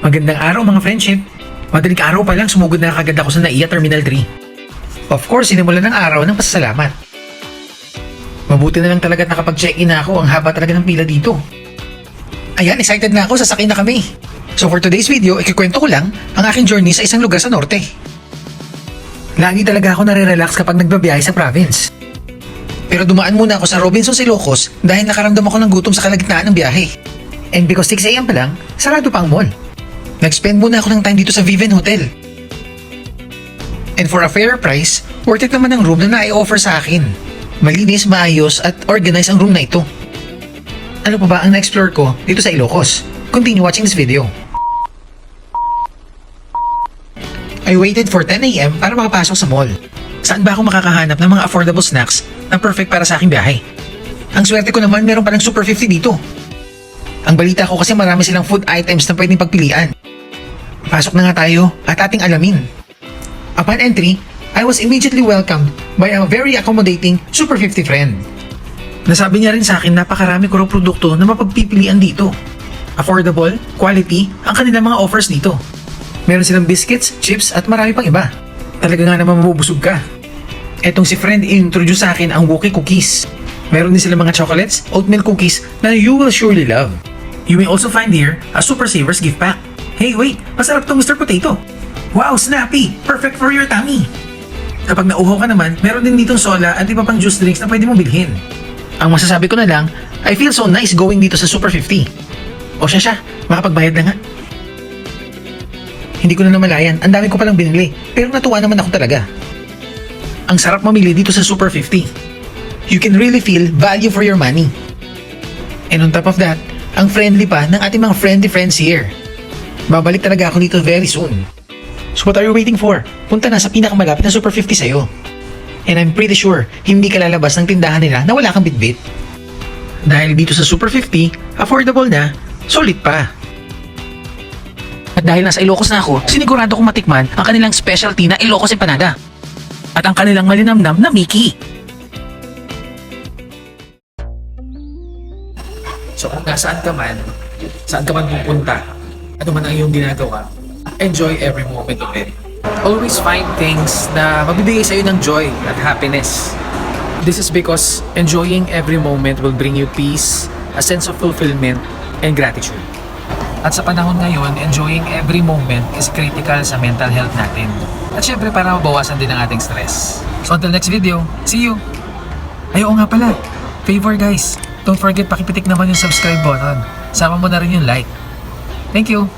Magandang araw mga friendship. Madaling araw pa lang sumugod na kagad ako sa NAIA Terminal 3. Of course, sinimulan ng araw ng pasasalamat. Mabuti na lang talaga nakapag-check-in na ako, ang haba talaga ng pila dito. Ayan, excited na ako, sasakay na kami. So for today's video, ikikwento ko lang ang aking journey sa isang lugar sa norte. Lagi talaga ako nare-relax kapag nagbabiyahe sa province. Pero dumaan muna ako sa Robinsons Ilocos dahil nakaramdam ako ng gutom sa kalagitnaan ng biyahe. And because 6 AM pa lang, sarado pa ang mall. Nag-spend muna ako ng time dito sa Viven Hotel. And for a fairer price, worth it naman ang room na na-i-offer sa akin. Malinis, maayos at organized ang room na ito. Ano pa ba ang na-explore ko dito sa Ilocos? Continue watching this video. I waited for 10 AM para makapasok sa mall. Saan ba ako makakahanap ng mga affordable snacks na perfect para sa aking biyahe? Ang swerte ko naman, meron palang Super 50 dito. Ang balita ko kasi marami silang food items na pwedeng pagpilian. Pasok na nga tayo at ating alamin. Upon entry, I was immediately welcomed by a very accommodating Super 50 friend. Nasabi niya rin sa akin napakarami ko raw produkto na mapagpipilian dito. Affordable, quality, ang kanilang mga offers dito. Meron silang biscuits, chips at marami pang iba. Talaga nga naman mabubusog ka. Etong si friend introduce sa akin ang Wookie Cookies. Meron din silang mga chocolates, oatmeal cookies na you will surely love. You may also find here a Super Savers gift pack. Hey wait, masarap tong Mr. Potato. Wow, snappy! Perfect for your tummy! Kapag nauhaw ka naman, meron din ditong soda at iba pang juice drinks na pwede mong bilhin. Ang masasabi ko na lang, I feel so nice going dito sa Super 50. O siya, makapagbayad na nga. Hindi ko na namalayan, ang dami ko palang binili, pero natuwa naman ako talaga. Ang sarap mamili dito sa Super 50. You can really feel value for your money. And on top of that, ang friendly pa ng ating mga friendly friends here. Babalik talaga ako dito very soon. So what are you waiting for? Punta na sa pinakamalapit na Super 50 sa'yo. And I'm pretty sure, hindi ka lalabas ng tindahan nila na wala kang bitbit. Dahil dito sa Super 50, affordable na, solid pa. At dahil nasa Ilocos na ako, sinigurado kong matikman ang kanilang specialty na Ilocos Empanada. At ang kanilang malinamnam na Mickey. So kung nasaan ka man, saan ka man pupunta, ano man ang iyong ginagawa, enjoy every moment of it. Always find things na magbibigay sa iyo ng joy at happiness. This is because enjoying every moment will bring you peace, a sense of fulfillment, and gratitude. At sa panahon ngayon, enjoying every moment is critical sa mental health natin. At syempre para mabawasan din ang ating stress. So until next video, see you! Ay, oo nga pala, favor guys, don't forget pakipitik naman yung subscribe button. Sama mo na rin yung like. Thank you!